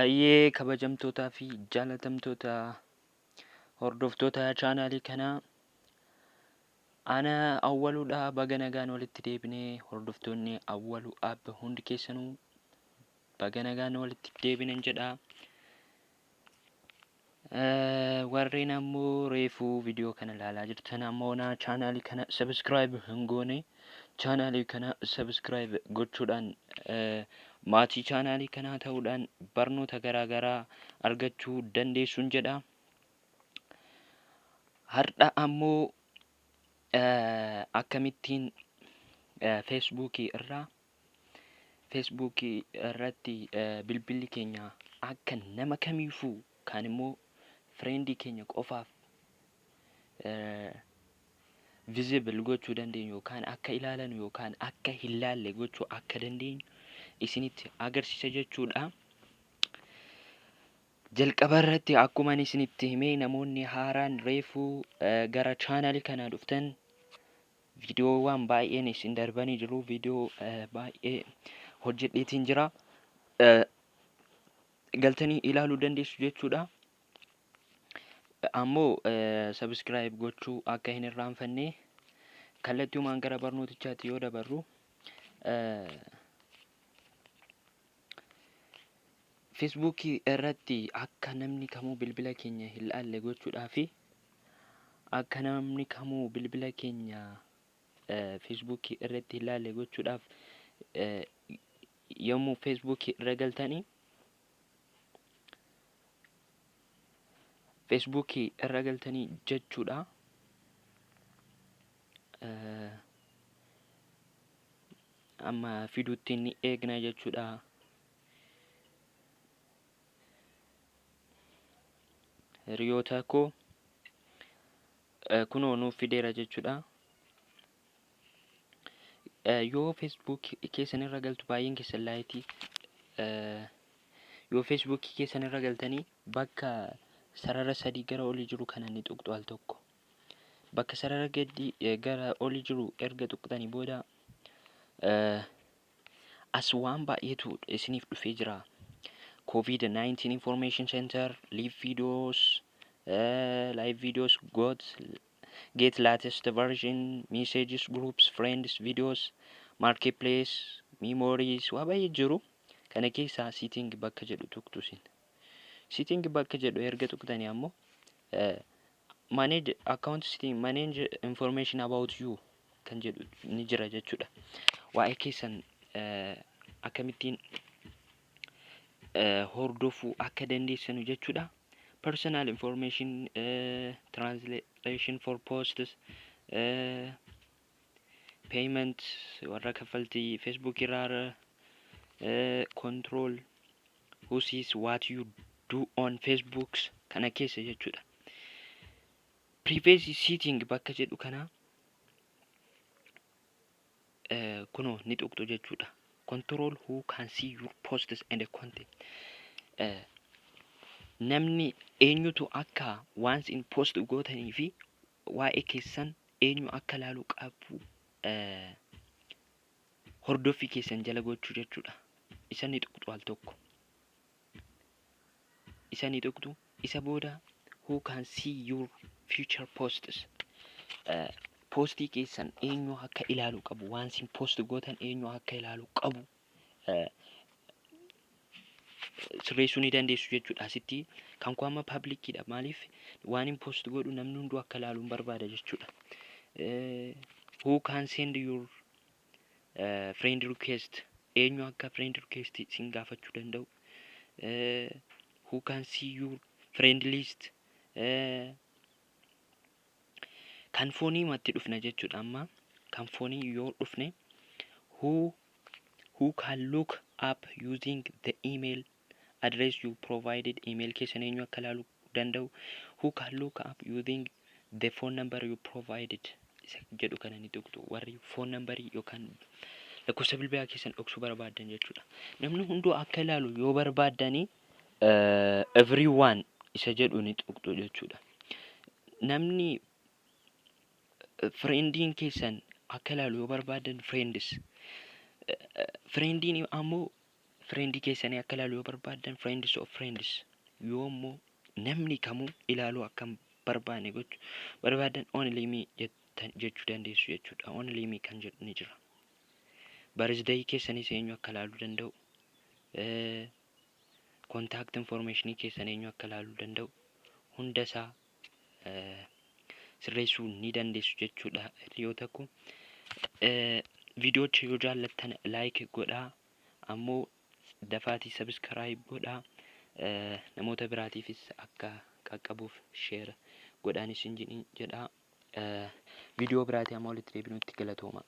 Ayyee kabajamtootaa fi jaalatamtoota hordoftoota chaanaalii kanaa ana awwaluudha. Baga nagaan walitti deebinee hordoftoonni awwaluu aabba hundi keessanuu baga nagaan walitti deebinen jedha. Warreen ammoo reefuu viidiyoo kana ilaalaa jirtan ammoo na chaanaalii kana subscribe hin goone chaanaalii kana subscribe gochuudhaan maatii chaanaalii kanaa ta'uudhaan barnoota garaa garaa argachuu dandeessuun jedha. Har'a ammoo akkamittiin feesbuukii irratti bilbilli keenya akka nama kamiifuu kaan immoo friendii keenya qofaaf visible gochuu dandeenyu yookaan akka ilaalan yookaan akka hin ilaalle gochuu akka dandeenyu isinitti agarsiisa jechuudha. Jalqaba irratti akkuma isinitti himee namoonni haaraan reefuu gara chaanaalii kanaa dhuftan viidiyoowwan baay'een isin darbanii jiru. Viidiyoo baay'ee hojjedheetiin jira. Galtanii ilaaluu dandeessu jechuudha. Ammoo subscribe gochuu akka hin irraanfanne kallattiiwwan gara barnootichaatti yoo dabarru feesbuukii irratti akka namni kamuu bilbila keenya hin ilaalle gochuudhaa fi akka namni kamuu bilbila keenya feesbuukii irratti hin ilaalle gochuudhaaf yommuu feesbuukii irra galtanii jechuudha. Amma fiduutti ni eegna jechuudha. Hiriyoota koo kunoo nuuf fideera jechuudha. Yoo feesbuukii keessan irra galtu baay'een keessan laayitii yoo feesbuukii keessan irra galtanii bakka sarara sadii gara olii jiru kana ni tuqxu al tokko. Bakka sarara gadi gara olii jiru erga tuqxanii booda as waan baay'eetu isiniif dhufee jira. COVID-19 Information Center, live videos, get latest version, messages, groups, friends, videos, marketplace, memories, waa baay'ee jiru. Kana keessaa setting bakka jedhu tuqxu isin. Setting bakka jedhu erga tuqxanii ammoo manage account setting, manage information about you kan jedhu ni jira jechuudha. Waa'ee keessan akkamittiin hordofuu akka dandeessanu jechuudha. Personal information, translation for posts, payment, warra kaffaltii Facebook irraa, control who sees what you do on Facebook kana keessa jechuudha. Privacy setting bakka jedhu kana kunoo ni tuqxu jechuudha. Control who can see your posts and content. Namni eenyutu akka waan isin post gootanii fi waa'ee keessan eenyu akka ilaaluu qabu hordoffii keessan jala gochuu jechuudha. Isa ni tuqxu al tokko. Isa booda who can see your future posts. Postii keessan eenyu akka ilaaluu qabu, waan isin post gootan eenyu akka ilaaluu qabu sirreessuu ni dandeessu jechuudha. Asitti kan koo amma publicidha. Maaliif waan hin post godhu namni hunduu akka ilaaluu barbaada jechuudha. Who can send your friend request, eenyu akka friend request isin gaafachuu danda'u. Who can see your friend list. Kan foonii matti dhufna jechuudha. Amma kan foonii yoo dhufne who can look up using the email address you provided. Email keessan eenyu akka ilaaluu danda'u. Who can look up using the phone number you provided. Isa jedhu kana ni tuqxu. Warri phone number yookaan lakkoofsa bilbilaa keessan dhoksuu barbaadan jechuudha. Namni hunduu akka ilaalu yoo barbaadanii everyone isa jedhu ni tuqxu jechuudha. Namni friendiin keessan akka ilaalu yoo barbaadan friends. Friendiin ammoo friendii keessanii akka ilaalu yoo barbaaddan friends of friends, yoo immoo namni kamuu ilaaluu akka barbaanne gochuu barbaaddan only me jechuu dandeessu jechuudha. Only me kan jedhu ni jira. Birthday keessanii eenyu akka ilaaluu danda'u, contact information keessan eenyu akka ilaaluu danda'u hunda isaa sirreessuu ni dandeessu jechuudha. Hiriyoota koo viidiyoocha yoo jaallattan like godhaa, ammoo dafaatii subscribe godhaa, namoota biraatiifis akka qaqqabuuf share godhaan isin jedhaa. Viidiyoo biraatii amma walitti deebinutti galatooma.